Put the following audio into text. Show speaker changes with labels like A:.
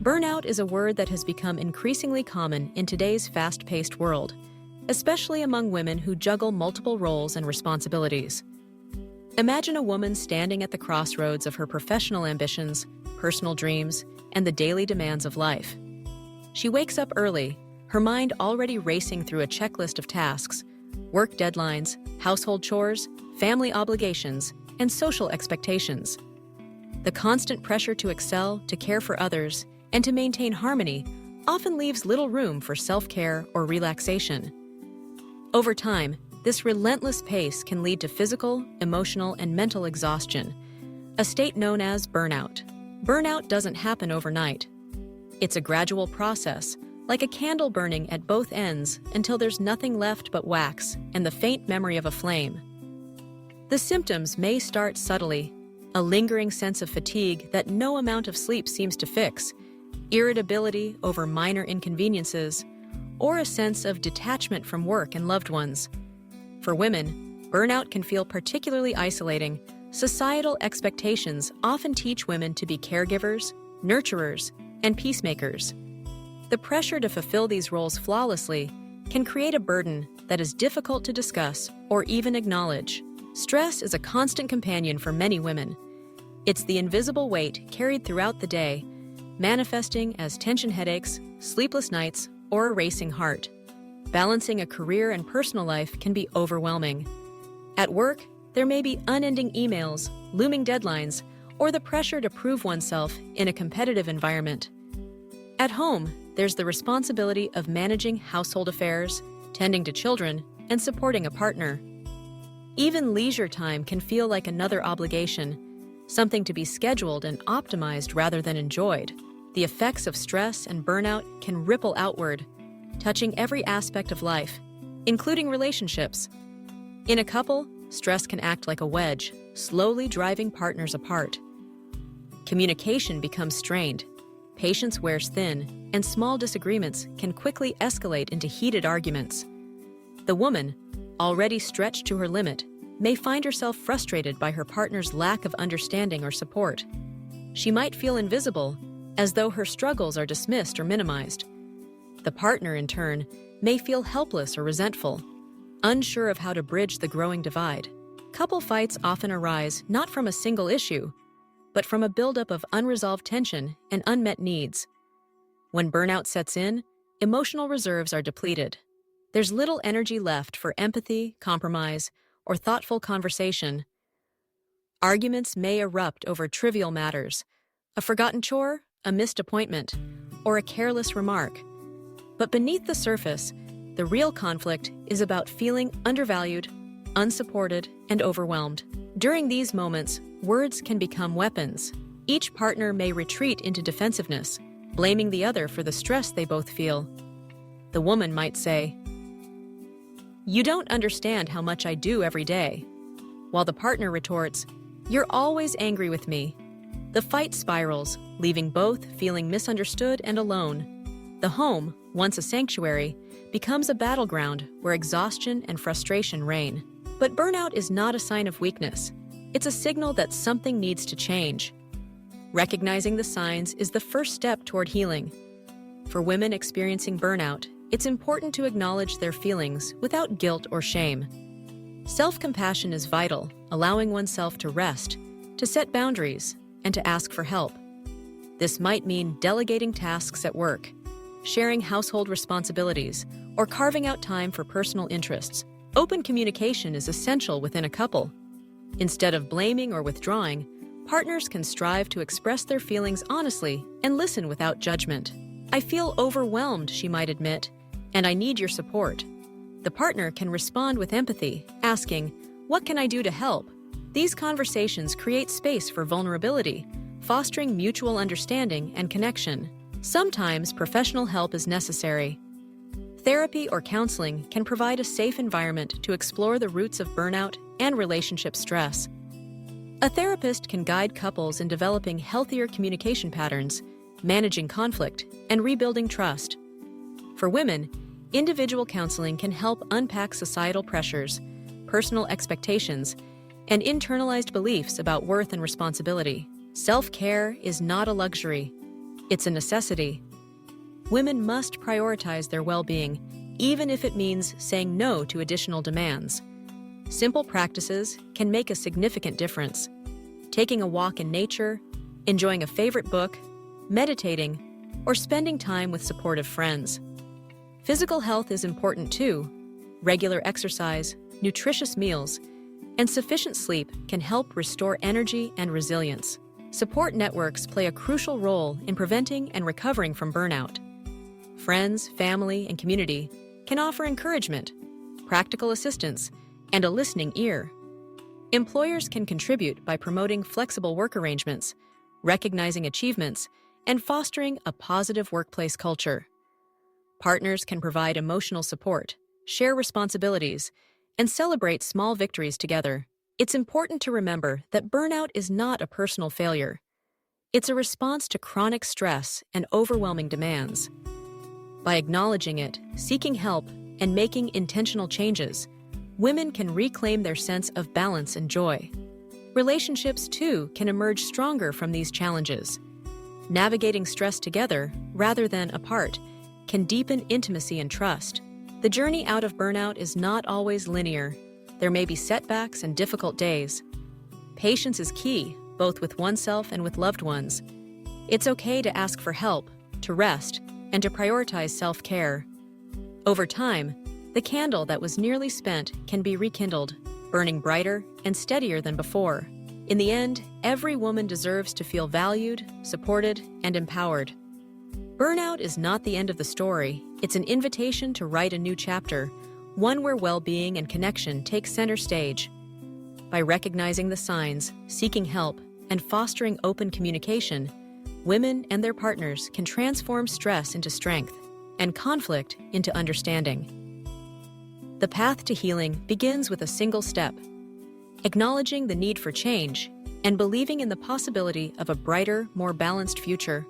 A: Burnout is a word that has become increasingly common in today's fast-paced world, especially among women who juggle multiple roles and responsibilities. Imagine a woman standing at the crossroads of her professional ambitions, personal dreams, and the daily demands of life. She wakes up early, her mind already racing through a checklist of tasks, work deadlines, household chores, family obligations, and social expectations. The constant pressure to excel, to care for others, and to maintain harmony often leaves little room for self-care or relaxation. Over time, this relentless pace can lead to physical, emotional, and mental exhaustion, a state known as burnout. Burnout doesn't happen overnight. It's a gradual process, like a candle burning at both ends until there's nothing left but wax and the faint memory of a flame. The symptoms may start subtly, a lingering sense of fatigue that no amount of sleep seems to fix, irritability over minor inconveniences, or a sense of detachment from work and loved ones. For women, burnout can feel particularly isolating. Societal expectations often teach women to be caregivers, nurturers, and peacemakers. The pressure to fulfill these roles flawlessly can create a burden that is difficult to discuss or even acknowledge. Stress is a constant companion for many women. It's the invisible weight carried throughout the day, manifesting as tension headaches, sleepless nights, or a racing heart. Balancing a career and personal life can be overwhelming. At work, there may be unending emails, looming deadlines, or the pressure to prove oneself in a competitive environment. At home, there's the responsibility of managing household affairs, tending to children, and supporting a partner. Even leisure time can feel like another obligation, something to be scheduled and optimized rather than enjoyed. The effects of stress and burnout can ripple outward, touching every aspect of life, including relationships. In a couple, stress can act like a wedge, slowly driving partners apart. Communication becomes strained, patience wears thin, and small disagreements can quickly escalate into heated arguments. The woman, already stretched to her limit, may find herself frustrated by her partner's lack of understanding or support. She might feel invisible, as though her struggles are dismissed or minimized. The partner, in turn, may feel helpless or resentful, unsure of how to bridge the growing divide. Couple fights often arise not from a single issue, but from a buildup of unresolved tension and unmet needs. When burnout sets in, emotional reserves are depleted. There's little energy left for empathy, compromise, or thoughtful conversation. Arguments may erupt over trivial matters, a forgotten chore, a missed appointment, or a careless remark. But beneath the surface, the real conflict is about feeling undervalued, unsupported, and overwhelmed. During these moments, words can become weapons. Each partner may retreat into defensiveness, blaming the other for the stress they both feel. The woman might say, "You don't understand how much I do every day," while the partner retorts, "You're always angry with me." The fight spirals, leaving both feeling misunderstood and alone. The home, once a sanctuary, becomes a battleground where exhaustion and frustration reign. But burnout is not a sign of weakness. It's a signal that something needs to change. Recognizing the signs is the first step toward healing. For women experiencing burnout, it's important to acknowledge their feelings without guilt or shame. Self-compassion is vital, allowing oneself to rest, to set boundaries, and to ask for help. This might mean delegating tasks at work, sharing household responsibilities, or carving out time for personal interests. Open communication is essential within a couple. Instead of blaming or withdrawing, partners can strive to express their feelings honestly and listen without judgment. "I feel overwhelmed," she might admit, "and I need your support." The partner can respond with empathy, asking, "What can I do to help?" These conversations create space for vulnerability, fostering mutual understanding and connection. Sometimes professional help is necessary. Therapy or counseling can provide a safe environment to explore the roots of burnout and relationship stress. A therapist can guide couples in developing healthier communication patterns, managing conflict, and rebuilding trust. For women, individual counseling can help unpack societal pressures, personal expectations, and internalized beliefs about worth and responsibility. Self-care is not a luxury. It's a necessity. Women must prioritize their well-being, even if it means saying no to additional demands. Simple practices can make a significant difference. Taking a walk in nature, enjoying a favorite book, meditating, or spending time with supportive friends. Physical health is important too. Regular exercise, nutritious meals, and sufficient sleep can help restore energy and resilience. Support networks play a crucial role in preventing and recovering from burnout. Friends, family, and community can offer encouragement, practical assistance, and a listening ear. Employers can contribute by promoting flexible work arrangements, recognizing achievements, and fostering a positive workplace culture. Partners can provide emotional support, share responsibilities, and celebrate small victories together. It's important to remember that burnout is not a personal failure. It's a response to chronic stress and overwhelming demands. By acknowledging it, seeking help, and making intentional changes, women can reclaim their sense of balance and joy. Relationships, too, can emerge stronger from these challenges. Navigating stress together, rather than apart, can deepen intimacy and trust. The journey out of burnout is not always linear. There may be setbacks and difficult days. Patience is key, both with oneself and with loved ones. It's okay to ask for help, to rest, and to prioritize self-care. Over time, the candle that was nearly spent can be rekindled, burning brighter and steadier than before. In the end, every woman deserves to feel valued, supported, and empowered. Burnout is not the end of the story. It's an invitation to write a new chapter, one where well-being and connection take center stage. By recognizing the signs, seeking help, and fostering open communication, women and their partners can transform stress into strength and conflict into understanding. The path to healing begins with a single step: acknowledging the need for change and believing in the possibility of a brighter, more balanced future.